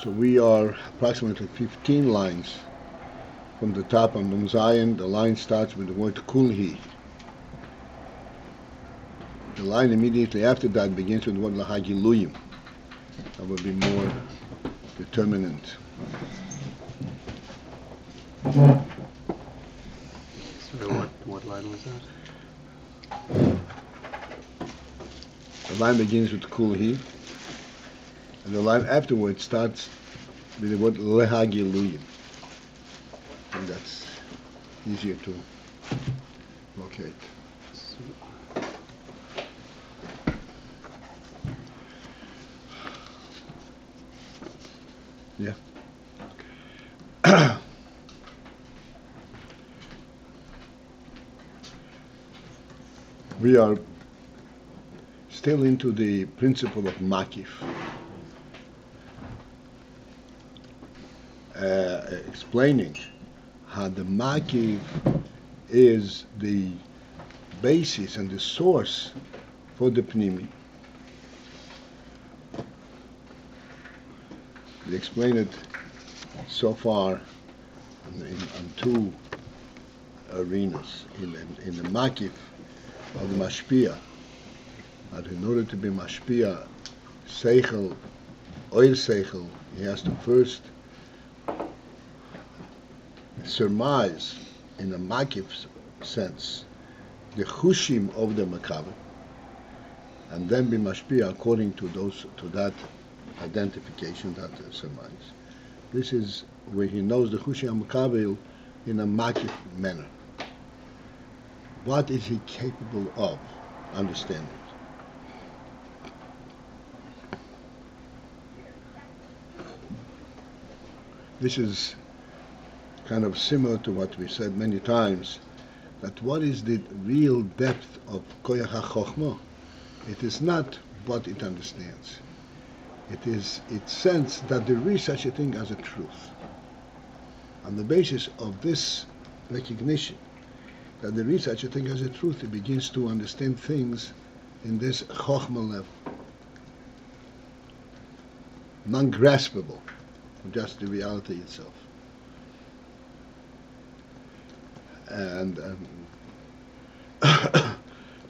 So we are approximately 15 lines from the top on Nun Zayin. The line starts with the word kuli. The line immediately after that begins with the word lahagiluyim. That would be more determinant. So what line was that? The line begins with kuli, and the line afterwards starts with the word lahagiluyim. And that's easier to locate. Yeah. We are still into the principle of makif, explaining how the makif is the basis and the source for the pnimi. We explained it so far on two arenas. In the makif of the mashpia, that in order to be mashpia, seichel, oil seichel, he has to first surmise, in a makif sense, the chushim of the makabel, and then be mashpia according to that identification, that surmise. This is where he knows the chushim makabel in a makif manner. What is he capable of understanding? This is kind of similar to what we said many times, that what is the real depth of koyach ha-chochmah? It is not what it understands. It is its sense that there is such a thing as a truth. On the basis of this recognition that there is such a thing as a truth, it begins to understand things in this chochmah level, non-graspable, just the reality itself. And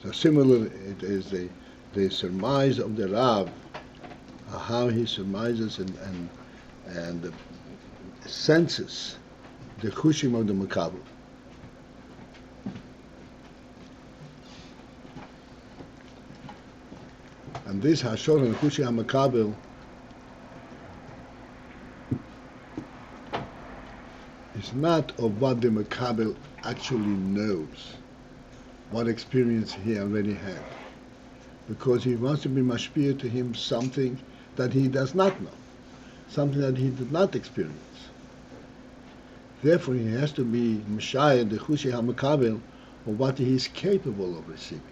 so similar, it is the surmise of the Rav, how he surmises and senses the chushim of the makabel. And this hashor and chushim hamakabel is not of what the makabel actually knows, what experience he already had, because he wants to be mashpia to him something that he does not know, something that he did not experience. Therefore, he has to be mashayah, the chushi hamakabel, of what he is capable of receiving,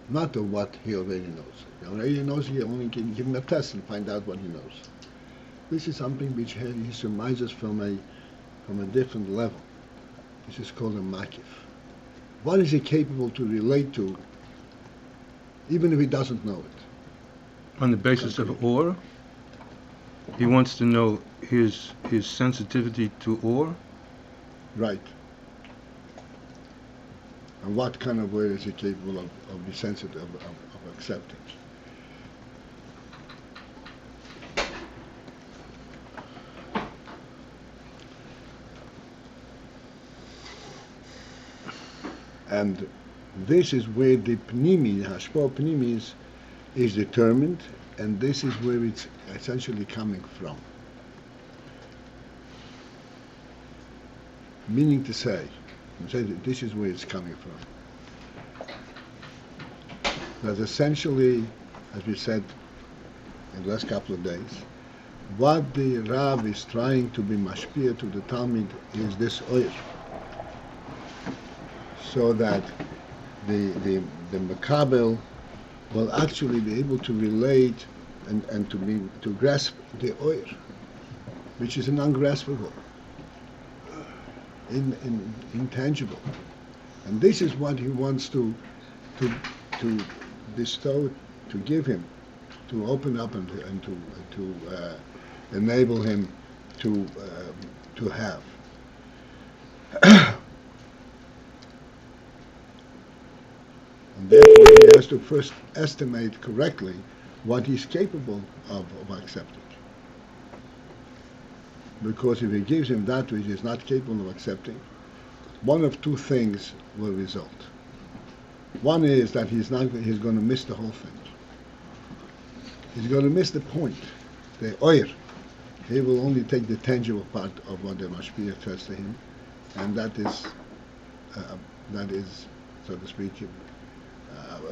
not of what he already knows. He already knows, he only can give him a test and find out what he knows. This is something which he surmises from a different level. This is called a makif. What is he capable to relate to, even if he doesn't know it? On the basis of ore? He wants to know his sensitivity to ore? Right. And what kind of way is he capable of be sensitive, of acceptance? And this is where the pnimi, the hashpah pnimi is determined, and this is where it's essentially coming from. Meaning to say that this is where it's coming from. That essentially, as we said in the last couple of days, what the Rav is trying to be mashpia to the Talmud is this oil, so that the makabel will actually be able to relate and to grasp the oil, which is an ungraspable, intangible, and this is what he wants to bestow, to give him, to open up and to enable him to have. And therefore he has to first estimate correctly what he's capable of accepting. Because if he gives him that which he's not capable of accepting, one of two things will result. One is that he's going to miss the whole thing. He's going to miss the point, the oir. He will only take the tangible part of what the mashpia says to him, and that is, so to speak,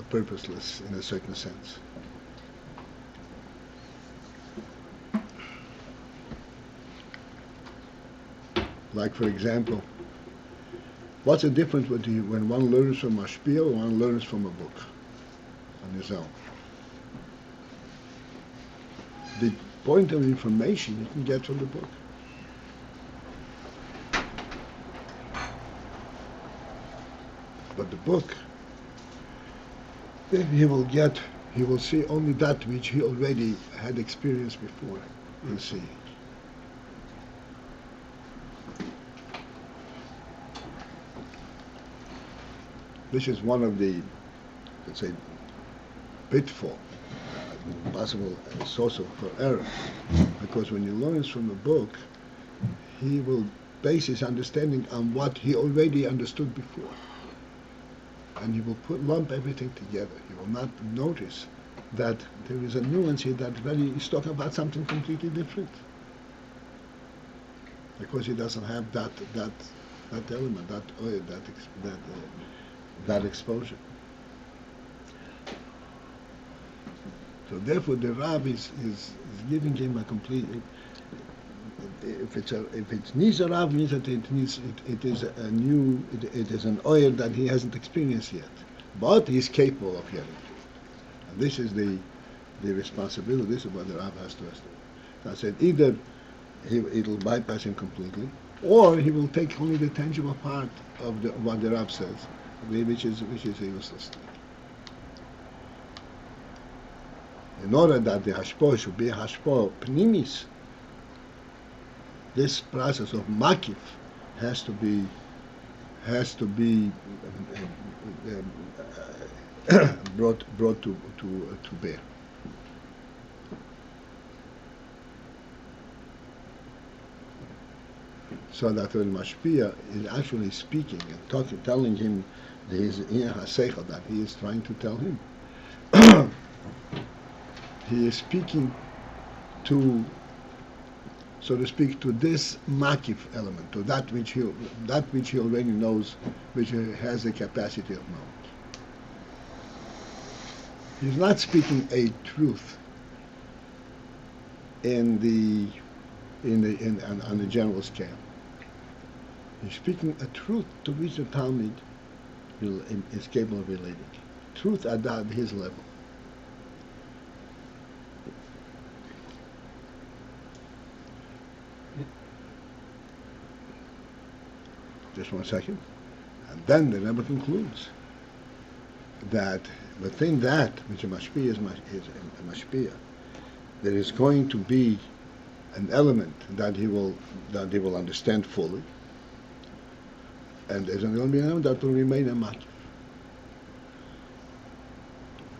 purposeless in a certain sense. Like, for example, what's the difference when one learns from mashpia or one learns from a book on his own? The point of information you can get from the book. But the book, then he will see only that which he already had experienced before in seeing. This is one of the, let's say, pitfall, possible source for error, because when he learns from a book, he will base his understanding on what he already understood before, and he will lump everything together. He will not notice that there is a nuance here that really is talking about something completely different, because he doesn't have that element, that exposure. So therefore, the Rav is giving him a complete. If it needs a Rav, means that it is an oil that he hasn't experienced yet, but he's capable of hearing it. And this is the responsibility. This is what the Rav has to estimate. I said either it'll bypass him completely, or he will take only the tangible part of what the Rav says, which is a useless thing. In order that the hashpah should be hashpah pnimis, this process of makif has to be brought to bear. So that when mashpia is actually speaking and telling him his haseicha that he is trying to tell him, he is speaking to, so to speak, to this makif element, to that which he already knows, which he has the capacity of knowing. He's not speaking a truth on the general scale. He's speaking a truth to which the Talmud is capable of relating. Truth at his level. Just 1 second. And then the Rebbe concludes that within that which a mashpia is a mashpia, there is going to be an element that he will understand fully, and there's going to be an element that will remain a makif.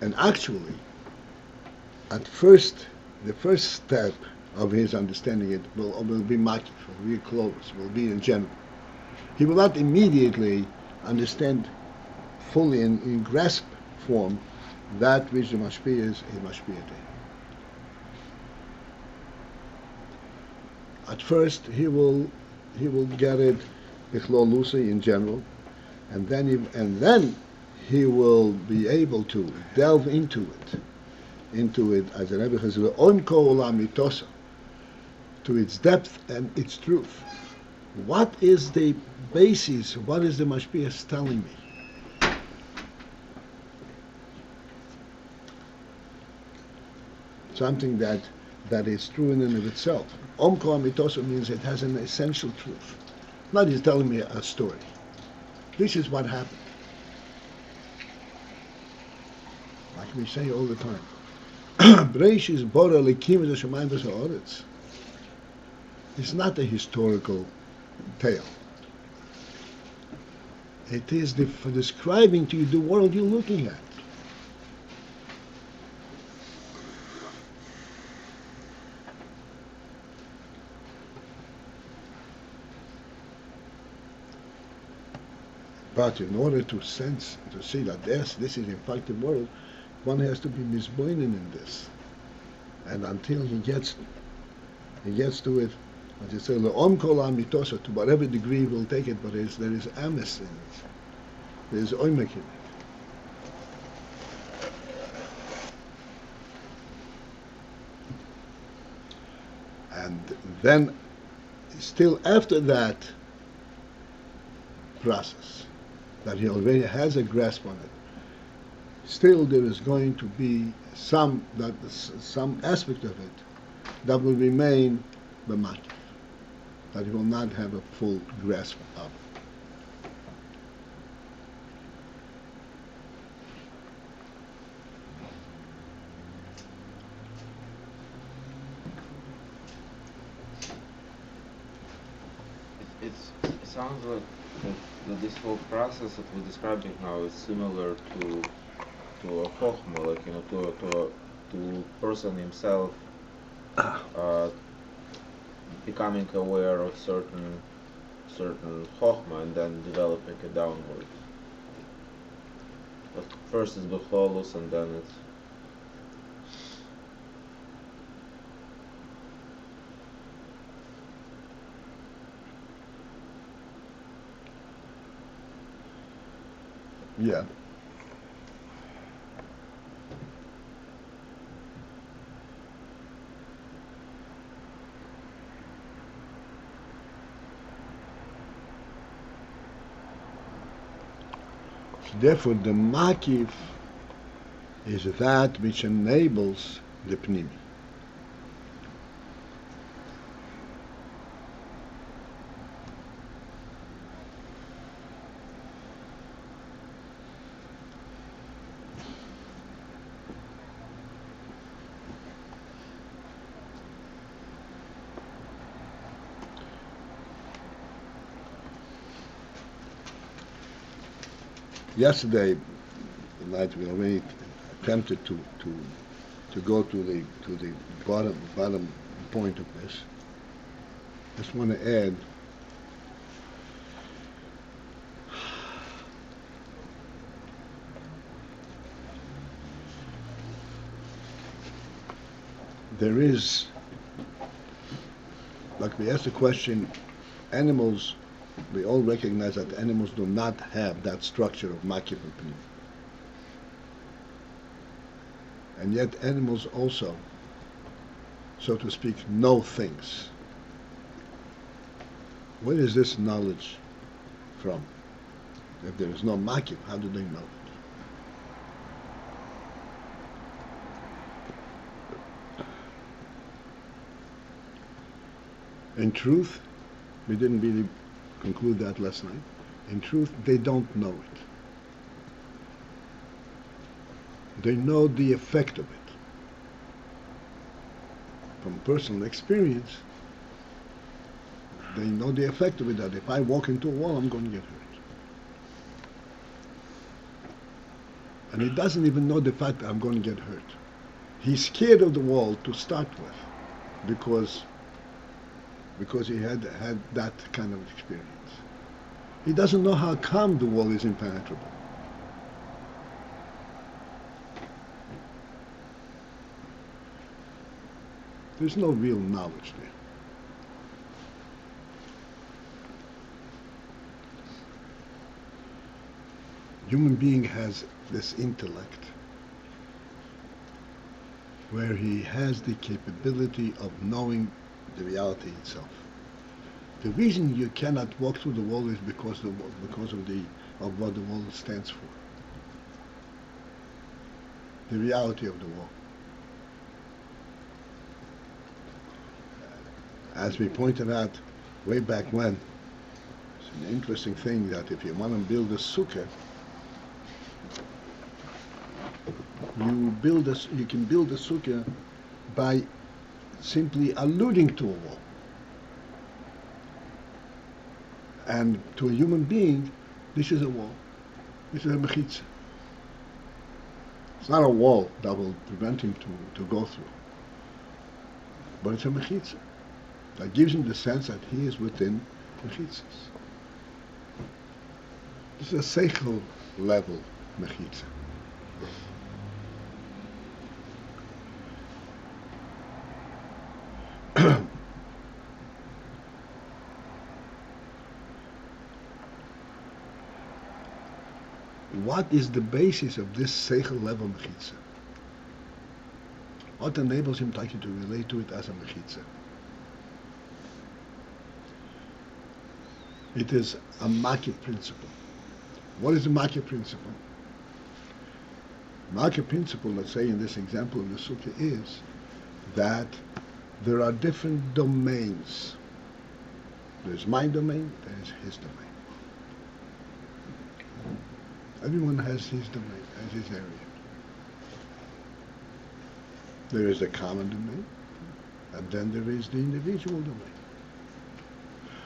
And actually, at first, the first step of his understanding it will be makif, will be close, will be in general. He will not immediately understand fully in grasp form that which the mashpia is a mashpia to him. At first, he will get it bichlolusi in general, and then he will be able to delve into it as the Rebbe says, to its depth and its truth. What is the basis? What is the mashpia telling me? Something that is true in and of itself. Omko amitoso means it has an essential truth. Not he's telling me a story. This is what happened. Like we say all the time. Breishis bora lekim v'shamayim v'sa'oretz. is not a historical tale. It is for describing to you the world you're looking at. But in order to see that this is in fact the world, one has to be misboinen in this. And until he gets to it, as you say, to whatever degree we'll take it, but there is amis in it. There is oimek in it. And then, still after that process, that he already has a grasp on it, still there is going to be some aspect of it that will remain b'makif, that he will not have a full grasp of. It sounds like that this whole process that we're describing now is similar to a chochmah, like to person himself becoming aware of certain chochmah and then developing it downwards. Like first is becholus and then it's Yeah. Therefore, the makif is that which enables the pnimi. Yesterday night we already attempted to go to the bottom point of this. Just want to add there is, like we asked the question, animals, we all recognize that animals do not have that structure of makif and pnim. And yet animals also, so to speak, know things. Where is this knowledge from? If there is no makif, how do they know it? In truth, we didn't really conclude that last night. In truth, they don't know it. They know the effect of it. From personal experience, they know the effect of it, that if I walk into a wall, I'm going to get hurt. And he doesn't even know the fact that I'm going to get hurt. He's scared of the wall to start with, because he had that kind of experience. He doesn't know how come the wall is impenetrable. There's no real knowledge there. Human being has this intellect where he has the capability of knowing the reality itself. The reason you cannot walk through the wall is because of what the wall stands for. The reality of the wall. As we pointed out way back when, it's an interesting thing that if you want to build a sukkah, you can build a sukkah by simply alluding to a wall. And to a human being, this is a wall. This is a mechitza. It's not a wall that will prevent him to go through. But it's a mechitza that gives him the sense that he is within mechitzas. This is a seichel level mechitza. What is the basis of this seichel level mechitza? What enables him to relate to it as a mechitza? It is a makif principle. What is the makif principle? Makif principle, let's say in this example of the sukkah, is that there are different domains. There's my domain, there's his domain. Everyone has his domain, has his area. There is a common domain, and then there is the individual domain.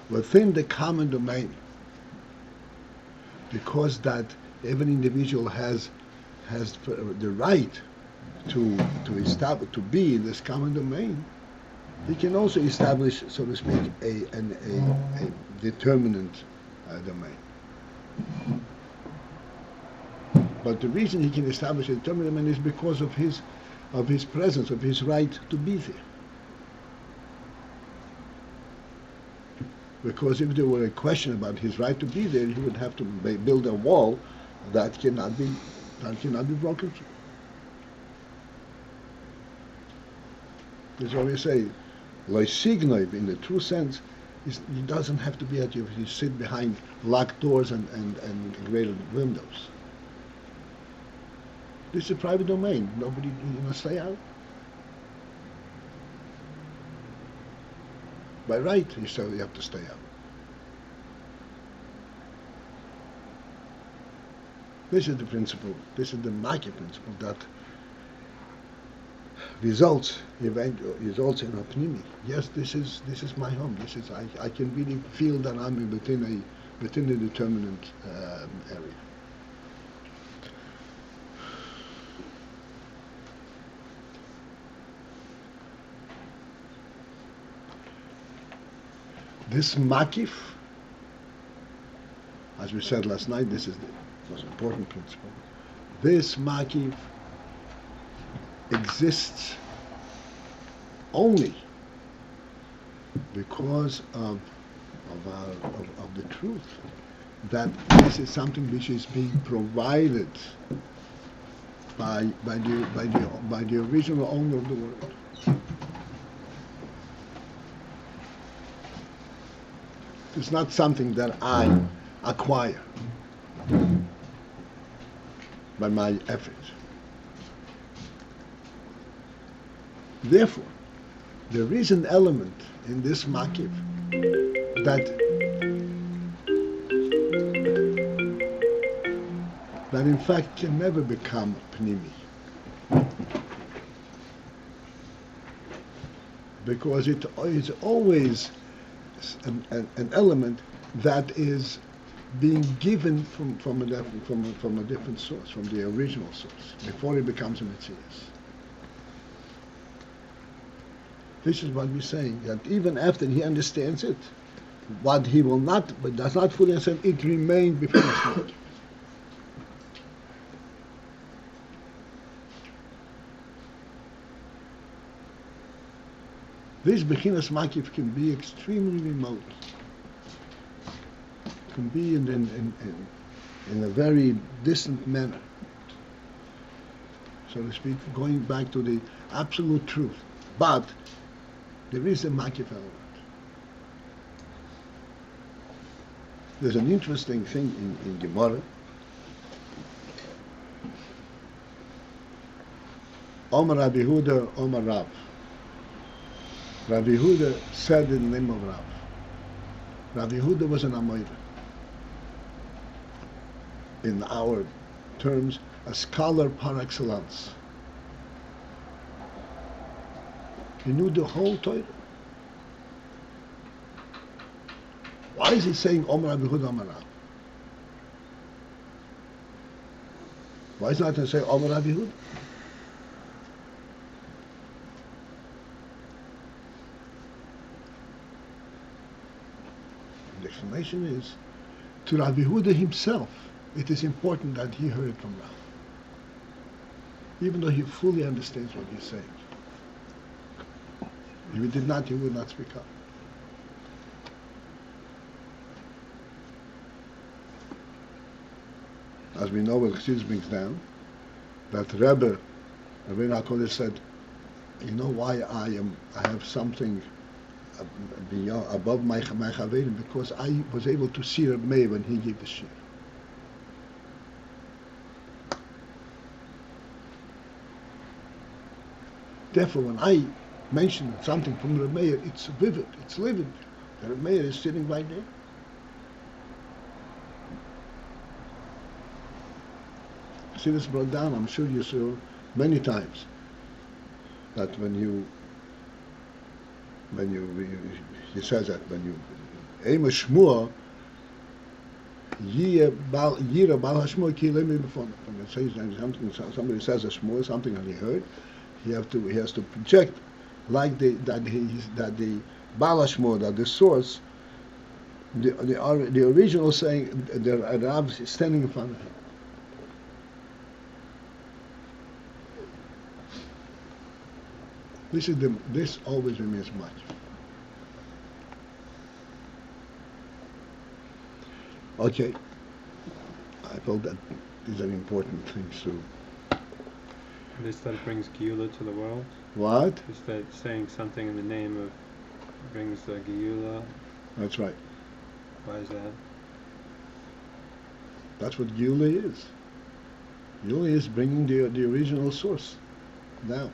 Within the common domain, because that every individual has the right to establish, to be in this common domain, he can also establish, so to speak, a determinant domain. But the reason he can establish a determinant domain is because of his presence, of his right to be there. Because if there were a question about his right to be there, he would have to build a wall that cannot be broken through. That's why we say, loisignov, in the true sense, he doesn't have to be at you. He sit behind locked doors and grated windows. This is a private domain. Nobody, stay out. By right, you have to stay out. This is the principle. This is the makif principle that results in a pnimi. Yes, this is my home. I can really feel that I'm within a determinant area. This makif, as we said last night, this is the most important principle. This makif exists only because of the truth that this is something which is being provided by the original owner of the world. It's not something that I acquire by my effort. Therefore, there is an element in this makif that in fact can never become pnimi, because it is always an element that is being given from a different source, from the original source, before it becomes a Metzias. This is what we're saying, that even after he understands it, what he will not, but does not fully understand, it remained before us. This Bechinas Makif can be extremely remote. It can be in a very distant manner, so to speak, going back to the absolute truth. But there is a Makif element. There's an interesting thing in Gemara. Omar Rabbi Yehuda, Omar Rav. Rabbi Yehuda said in the name of Rav. Rabbi Yehuda was an Amoira. In our terms, a scholar par excellence. He knew the whole Torah. Why is he saying Omer Abihud Omer Rav? Why is he not going to say Omer Abihud? The explanation is, to Rabbi Huda himself, it is important that he heard it from Rav, even though he fully understands what he's saying. If he did not, he would not speak up. As we know, what Chassidus brings down, that Rabbi HaKodesh said, you know why I have something beyond, above my Chaverim, because I was able to see Reb Meir when he gave the shir. Therefore, when I mention something from Reb Meir, it's vivid, it's living. The Reb Meir is sitting right there. See this brought down, I'm sure you saw many times, that he says that when you aim a shmua, yira bal hashmua ki lemi b'fon. When it says somebody says a shmua, something that he heard, he has to project like that the bal hashmua, that the source, the original saying, the Rav is standing in front of him. This always remains much. Okay, I felt that these are important things too. This that brings Geula to the world? What? Is that saying something in the name of brings the Geula? That's right. Why is that? That's what Geula is. Geula is bringing the original source down.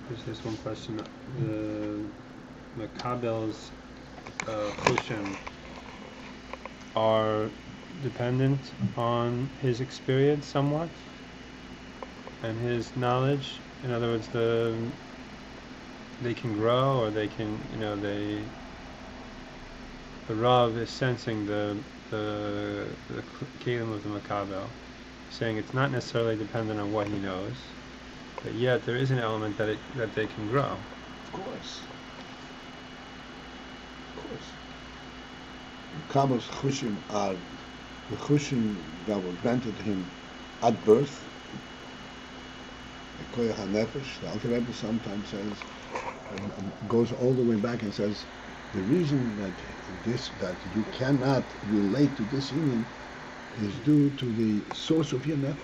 There's this one question. The Makabel's Chushim are dependent on his experience somewhat and his knowledge. In other words, they can grow, or they can, the Rav is sensing the kelim of the Makabel, saying it's not necessarily dependent on what he knows, but yet there is an element that they can grow. Of course. Kabbal's chushim are the chushim that were granted him at birth. The koyach hanefesh. The Alter Rebbe sometimes says, goes all the way back and says, the reason that you cannot relate to this union is due to the source of your nefesh.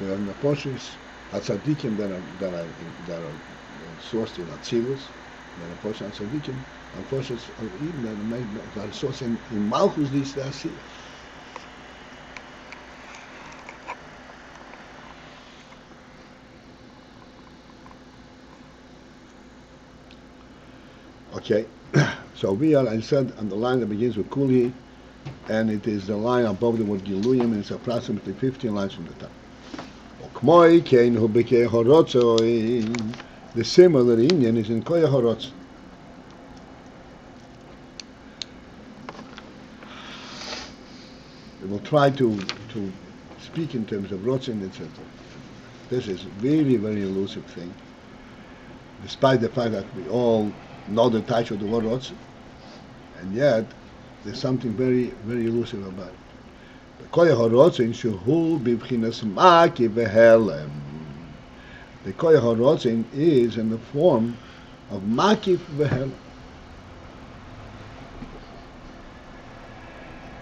There are naposhis, atzadikim that are sourced in Atzilus. There are naposhis atzadikim, naposhis even that are sourced in Malchus dis Asiyah. Okay, so we are, I said, on the line that begins with kuli, and it is the line above the word giluyim, and it's approximately 15 lines from the top. The similar Indian is in koya horotz. We will try to speak in terms of rotzin, etc. This is very, very elusive thing, despite the fact that we all know the touch of the word rotzin, and yet there's something very, very elusive about it. The koya horotzin shehu bibchinas maki vehelem. The koya horotzin is in the form of maki vehelem.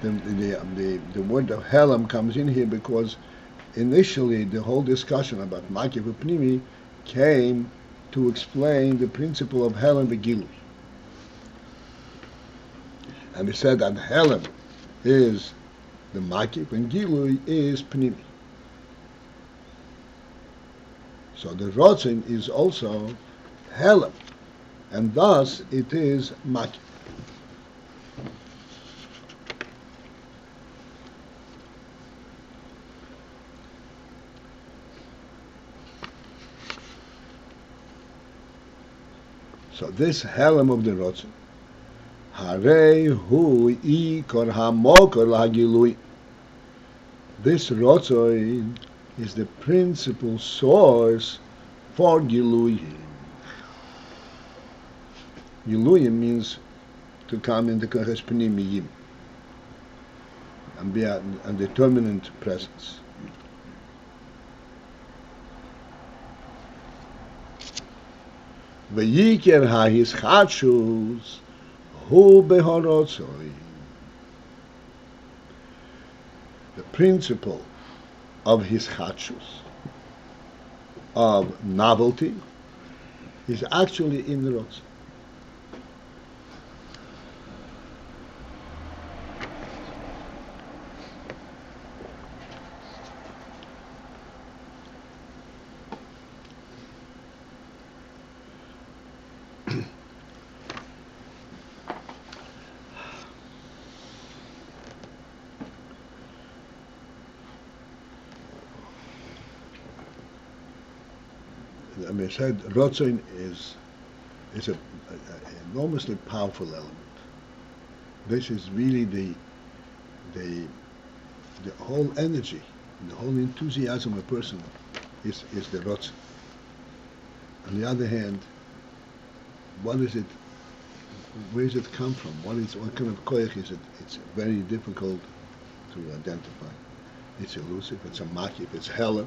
The word of helem comes in here because initially the whole discussion about maki v'pnimi came to explain the principle of helem v'gilui. And we said that helem is the makif and gilui is pnimi. So the rotzin is also helem, and thus it is makif. So this helm of the Rotze, Harei hu ikor hamokor lahagilui. This Rotze is the principal source for Giluyim. Giluyim means to come into Kodesh Pnimiyim and be a determinate presence. V'yiker ha'hischatshus hu behorotzoi. The principle of hischatshus, of novelty, is actually in the Rotze. I mean, I said Rotzein is an enormously powerful element. This is really the whole energy, the whole enthusiasm of a person is the Rotzein. On the other hand, what is it? Where does it come from? What kind of koyach is it? It's very difficult to identify. It's elusive. It's a makif. It's hella.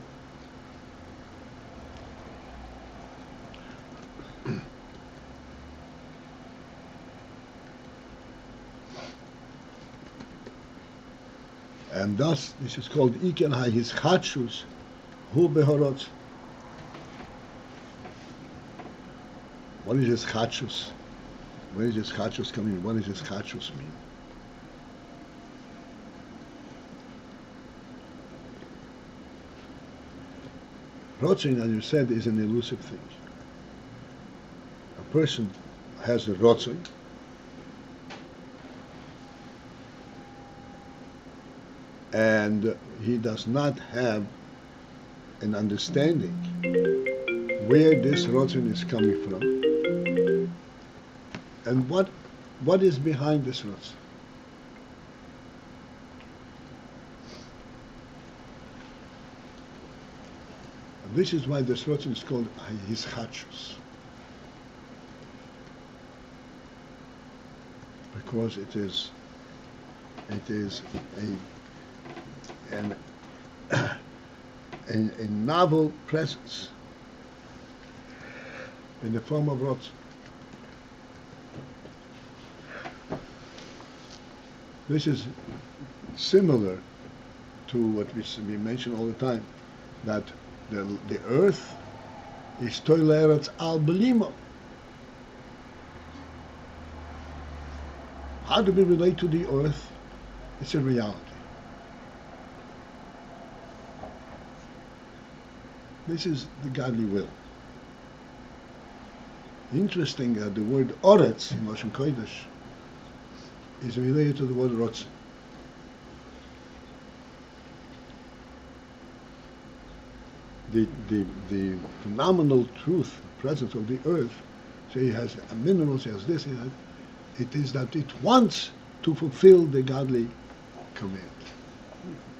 And thus, this is called Iken HaHischatshus Hu Behorotz. What is Hischatshus? Where is Hischatshus coming in? What does Hischatshus mean? Rotzin, as you said, is an elusive thing. A person has a Rotzin, and he does not have an understanding where this Rotzin is coming from and what is behind this Rotzin. This is why this Rotzin is called Hischatshus, because it is a novel presence in the form of Rotz. This is similar to what we mention all the time, that the earth is toileretz al belimo. How do we relate to the earth? It's a reality. This is the godly will. Interesting that the word oretz in Lashon Kodesh is related to the word rotz. The phenomenal truth, presence of the earth, say it has a minerals, it has this, it is that it wants to fulfill the godly command.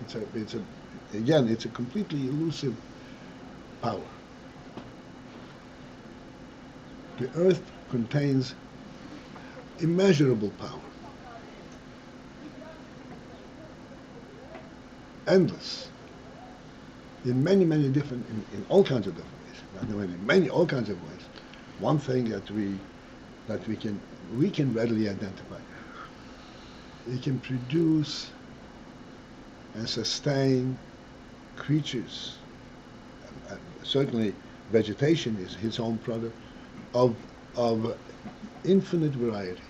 It's a completely elusive power. The earth contains immeasurable power, endless, in many different, in all kinds of different ways. All kinds of ways. One thing that we can readily identify. It can produce and sustain creatures. Certainly, vegetation is his own product of infinite variety,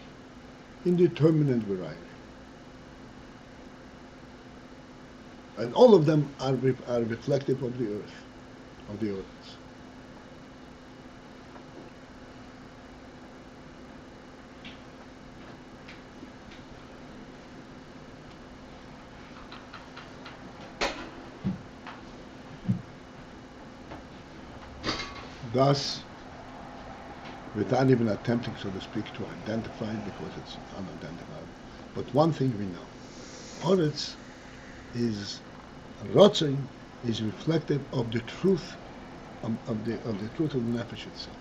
indeterminate variety. And all of them are reflective of the earth, of the earth. Thus, without even attempting, so to speak, to identify it because it's unidentifiable. But one thing we know, Oretz is, Rotzin is reflective of the truth of the truth of the nefesh itself.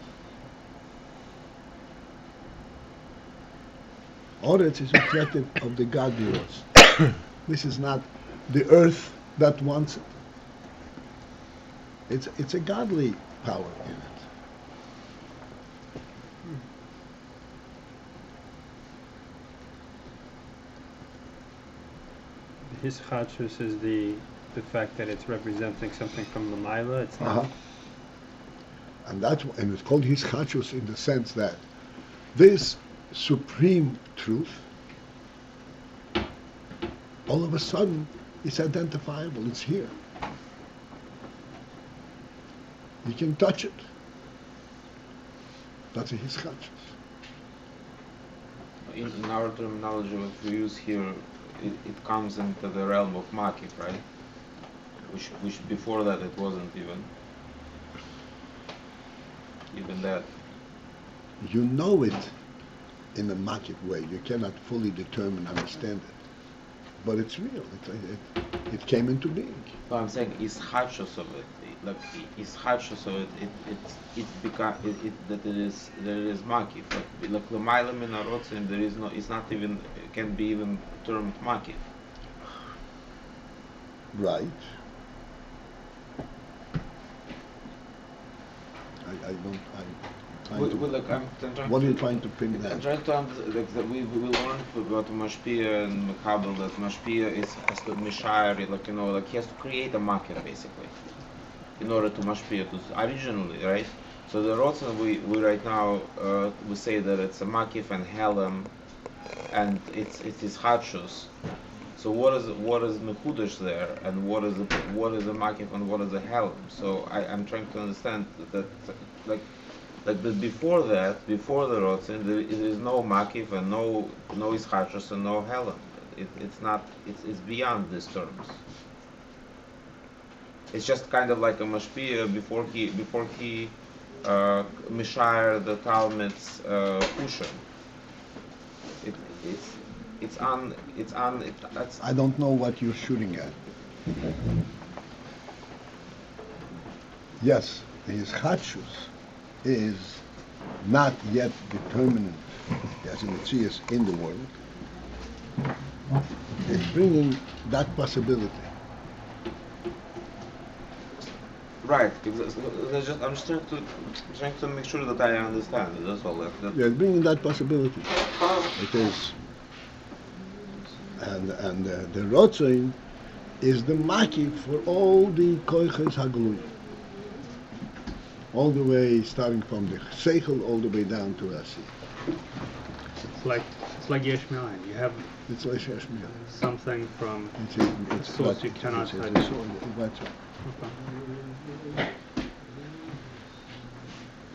Oretz is reflective of the godly Rotz. This is not the earth that wants it. It's a godly power in it. His chachus is the fact that it's representing something from the Maila. It's not. And it's called his chachus in the sense that this supreme truth, all of a sudden, it's identifiable. It's here. You can touch it. That's his chachus. In our terminology, what we use here, it comes into the realm of makif, right? Which before that it wasn't even that. You know it in a makif way. You cannot fully determine, understand it, but it's real. It came into being. No, I'm saying is hachos of it, like is hachos of it that it is makif. Like l'mayla min harotzim, there is no. It's not even. It can be even termed makif. Right. What are you trying to pin that? I'm trying to understand, like, that we learned about mashpia and mekabel, that mashpia has to mishayr, like he has to create a makif basically in order to mashpia to originally, right? So the rotzen we right now we say that it's a makif and helem, and it's his hachus. So what is mekudesh there, and what is a makif and what is a helem? So I'm trying to understand that like that before the rotzen there is no makif and no ischachos and no helem. It's beyond these terms. It's just kind of like a mashpia before he mishayr the Talmud's kushan. I don't know what you're shooting at. Yes, his chachus is not yet determinate as in the in the world. It's bringing that possibility. Right. I'm just trying to make sure that I understand it. That's all. Yeah, it's bringing that possibility. It is, and the Rotzein is the maki for all the koiches hagluy, all the way starting from the seichel all the way down to Rasi. It's like yesh me'ayin. You have It's like yesh me'ayin. something from It's a source you cannot touch. That's right.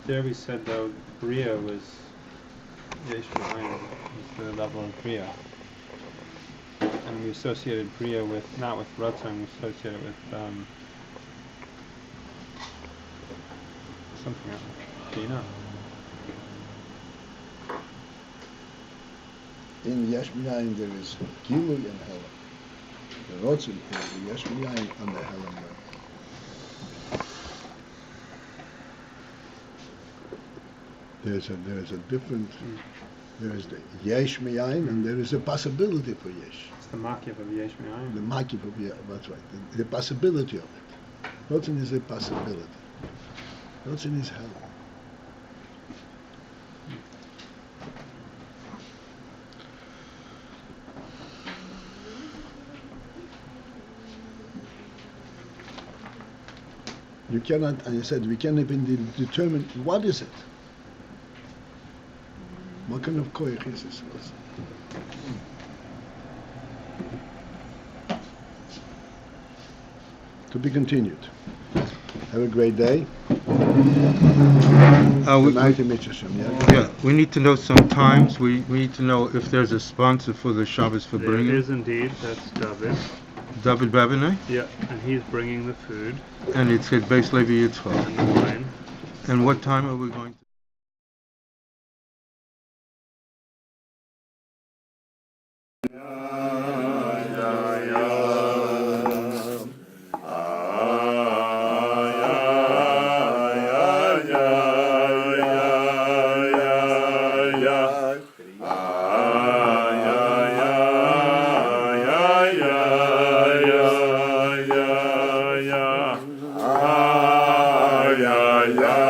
There we said though Bria was Yesh Ma'ayin, the level of Bria. And we associated Bria with, not with Ratzon, we associated it with something else. Do you know? In yesh me'ayin there is gilui and helam. The Rotzein is the yesh me'ayin and the helam. There's a different. There is the yesh me'ayin, and there is a possibility for yesh. It's the makif of Yesh Ma'ayin. The makif of yesh. That's right. The possibility of it. Rotzen is a possibility. Rotzen is hell. You cannot, and I said, we can't even determine what is it. What kind of koyach is this? To be continued. Have a great day. Good night, Yeah, we need to know some times. We need to know if there's a sponsor for the Shabbos for There bringing. is indeed. That's David. David Babinay? Yeah, and he's bringing the food And it's at Beis Levi Yitzchak. and the wine. And what time are we going to? ay, ay, ay.